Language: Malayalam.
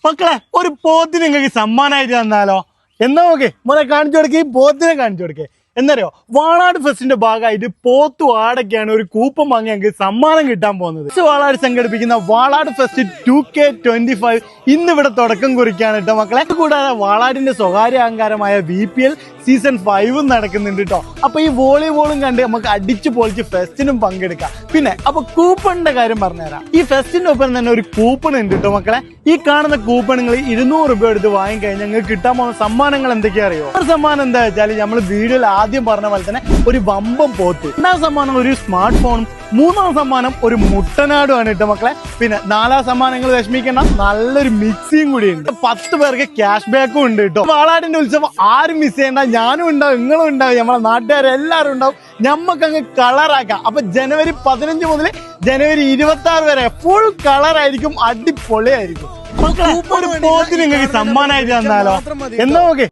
മക്കളെ ഒരു പോത്തിന് നിങ്ങൾക്ക് സമ്മാനമായിട്ട് തന്നാലോ? എന്നാ ഓക്കെ മോനെ കാണിച്ചു കൊടുക്കേ, ഈ പോത്തിനെ കാണിച്ചു കൊടുക്കേ. എന്നറിയോ, വാളാട് ഫെസ്റ്റിന്റെ ഭാഗമായിട്ട് പോത്തു ആടൊക്കെയാണ് ഒരു കൂപ്പൺ വാങ്ങി ഞങ്ങൾക്ക് സമ്മാനം കിട്ടാൻ പോകുന്നത്. വാളാട് സംഘടിപ്പിക്കുന്ന വാളാട് ഫെസ്റ്റ് 2K25 ഇന്ന് ഇവിടെ തുടക്കം കുറിക്കാണ് കേട്ടോ മക്കളെ. കൂടാതെ വാളാടിന്റെ സ്വകാര്യ അഹങ്കാരമായ VPL സീസൺ 5 നടക്കുന്നുണ്ട് കേട്ടോ. അപ്പൊ ഈ വോളിബോളും കണ്ട് നമുക്ക് അടിച്ചു പൊളിച്ച് ഫെസ്റ്റിനും പങ്കെടുക്കാം. പിന്നെ അപ്പൊ കൂപ്പണിന്റെ കാര്യം പറഞ്ഞുതരാം. ഈ ഫെസ്റ്റിന്റെ ഒപ്പം തന്നെ ഒരു കൂപ്പൺ ഉണ്ട് കേട്ടോ മക്കളെ. ഈ കാണുന്ന കൂപ്പണുകൾ 200 രൂപ എടുത്ത് വാങ്ങിക്കഴിഞ്ഞാൽ ഞങ്ങൾക്ക് കിട്ടാൻ പോകുന്ന സമ്മാനങ്ങൾ എന്തൊക്കെയാ അറിയോ? ഒരു സമ്മാനം എന്താ വെച്ചാൽ നമ്മൾ വീഡിയോയിൽ ആദ്യം പറഞ്ഞ പോലെ തന്നെ ഒരു വമ്പം പോത്ത്, രണ്ടാം സമ്മാനം ഒരു സ്മാർട്ട് ഫോണും, മൂന്നാം സമ്മാനം ഒരു മുട്ടനാടും ആണ് കേട്ടോ മക്കളെ. പിന്നെ നാലാം സമ്മാനങ്ങൾ വിഷമിക്കേണ്ട, നല്ലൊരു മിക്സിയും കൂടി ഉണ്ട്. 10 പേർക്ക് ക്യാഷ് ബാക്കും ഉണ്ട് കേട്ടോ. വാളാടിന്റെ ഉത്സവം ആരും മിസ് ചെയ്യേണ്ട. ഞാനും ഉണ്ടാവും, നിങ്ങളും ഉണ്ടാവും, നമ്മളെ നാട്ടുകാരെല്ലാരും ഉണ്ടാവും. ഞമ്മക്ക് അങ്ങ് കളറാക്കാം. അപ്പൊ ജനുവരി 15 മുതൽ ജനുവരി 26 വരെ ഫുൾ കളറായിരിക്കും, അടിപൊളിയായിരിക്കും. ഒരു പോത്തിന് നിങ്ങൾക്ക് സമ്മാനമായിട്ട് തന്നാലോ? എന്നാ ഓക്കെ.